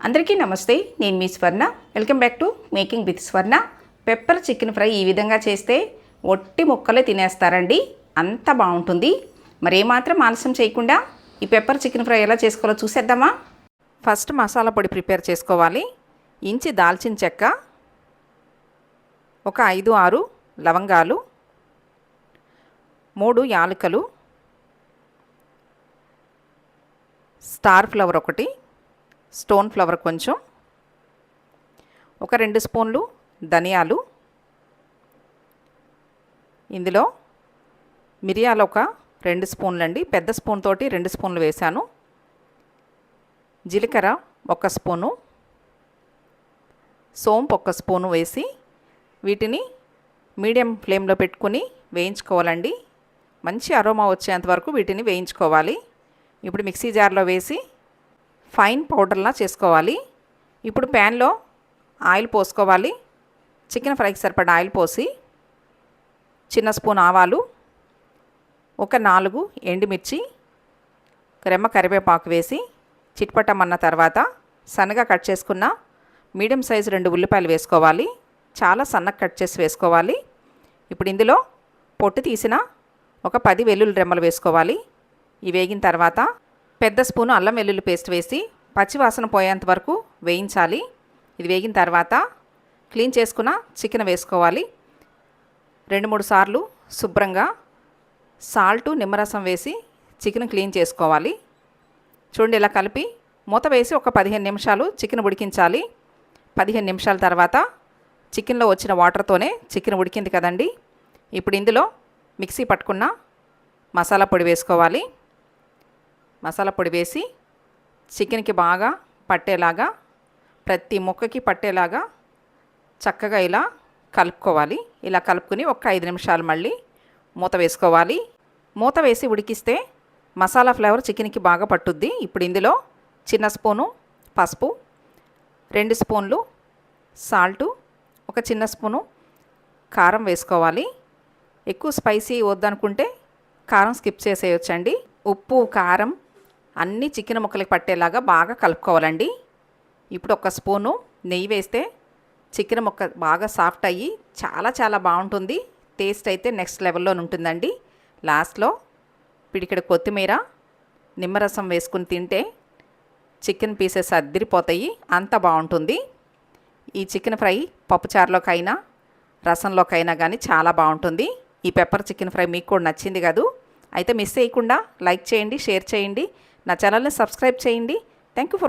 అందరికీ నమస్తే, నేను మీ స్వర్ణ. Welcome back to making with Swarna. Pepper chicken fry ఈ విధంగా చేస్తే ఒట్టి ముక్కలే తినేస్తారండి, అంత బాగుంటుంది. మరి ఏమాత్రం ఆలస్యం చేయకుండా ఈ పెప్పర్ చికెన్ ఫ్రై ఎలా చేసుకోవాలో చూసేద్దామా. ఫస్ట్ మసాలా పొడి ప్రిపేర్ చేసుకోవాలి. ఇంచి దాల్చిన చెక్క, ఒక 5-6 లవంగాలు, 3 యాలకులు, స్టార్ ఫ్లవర్ ఒకటి, స్టోన్ ఫ్లవర్ కొంచెం, ఒక 2 స్పూన్లు ధనియాలు, ఇందులో మిరియాలు ఒక 2 స్పూన్లు అండి, పెద్ద స్పూన్ తోటి 2 స్పూన్లు వేశాను, జీలకర్ర 1 స్పూను, సోంపు 1 స్పూను వేసి వీటిని మీడియం ఫ్లేమ్లో పెట్టుకుని వేయించుకోవాలండి. మంచి అరోమా వచ్చేంత వరకు వీటిని వేయించుకోవాలి. ఇప్పుడు మిక్సీ జార్లో వేసి ఫైన్ పౌడర్లా చేసుకోవాలి. ఇప్పుడు ప్యాన్లో ఆయిల్ పోసుకోవాలి. చికెన్ ఫ్రైకి సరిపడా ఆయిల్ పోసి చిన్న స్పూన్ ఆవాలు, ఒక 4 ఎండుమిర్చి, రెమ్మ కరివేపాకు వేసి చిట్పటమన్న తర్వాత సన్నగా కట్ చేసుకున్న మీడియం సైజు 2 ఉల్లిపాయలు వేసుకోవాలి. చాలా సన్నగా కట్ చేసి వేసుకోవాలి. ఇప్పుడు ఇందులో పొట్టు తీసిన ఒక 10 వెల్లుల్లి రెమ్మలు వేసుకోవాలి. ఇవి వేగిన తర్వాత పెద్ద స్పూను అల్లం వెల్లుల్లి పేస్ట్ వేసి పచ్చివాసన పోయేంత వరకు వేయించాలి. ఇది వేగిన తర్వాత క్లీన్ చేసుకున్న చికెన్ వేసుకోవాలి. 2-3 సార్లు శుభ్రంగా సాల్టు నిమ్మరసం వేసి చికెన్ క్లీన్ చేసుకోవాలి. చూడండి, ఇలా కలిపి మూత వేసి ఒక 15 నిమిషాలు చికెన్ ఉడికించాలి. 15 నిమిషాల తర్వాత చికెన్లో వచ్చిన వాటర్తోనే చికెన్ ఉడికింది కదండి. ఇప్పుడు ఇందులో మిక్సీ పట్టుకున్న మసాలా పొడి వేసుకోవాలి. మసాలా పొడి వేసి చికెన్కి బాగా పట్టేలాగా, ప్రతి ముక్కకి పట్టేలాగా చక్కగా ఇలా కలుపుకోవాలి. ఇలా కలుపుకొని ఒక 5 నిమిషాలు మళ్ళీ మూత వేసుకోవాలి. మూత వేసి ఉడికిస్తే మసాలా ఫ్లేవర్ చికెన్కి బాగా పట్టుద్ది. ఇప్పుడు ఇందులో చిన్న స్పూను పసుపు, 2 స్పూన్లు సాల్టు, ఒక చిన్న స్పూను కారం వేసుకోవాలి. ఎక్కువ స్పైసీ వద్దనుకుంటే కారం స్కిప్ చేసేయొచ్చండి. ఉప్పు, కారం అన్నీ చికెన్ ముక్కలకి పట్టేలాగా బాగా కలుపుకోవాలండి. ఇప్పుడు 1 స్పూను నెయ్యి వేస్తే చికెన్ ముక్క బాగా సాఫ్ట్ అయ్యి చాలా బాగుంటుంది. టేస్ట్ అయితే నెక్స్ట్ లెవెల్లో ఉంటుందండి. లాస్ట్లో పిడికెడు కొత్తిమీర, నిమ్మరసం వేసుకుని తింటే చికెన్ పీసెస్ అద్దిరిపోతాయి, అంత బాగుంటుంది. ఈ చికెన్ ఫ్రై పప్పుచారులోకైనా రసంలోకైనా కానీ చాలా బాగుంటుంది. ఈ పెప్పర్ చికెన్ ఫ్రై మీకు కూడా నచ్చింది కదూ? అయితే మిస్ చేయకుండా లైక్ చేయండి, షేర్ చేయండి, నా ఛానల్ని సబ్స్క్రైబ్ చేయండి. Thank you for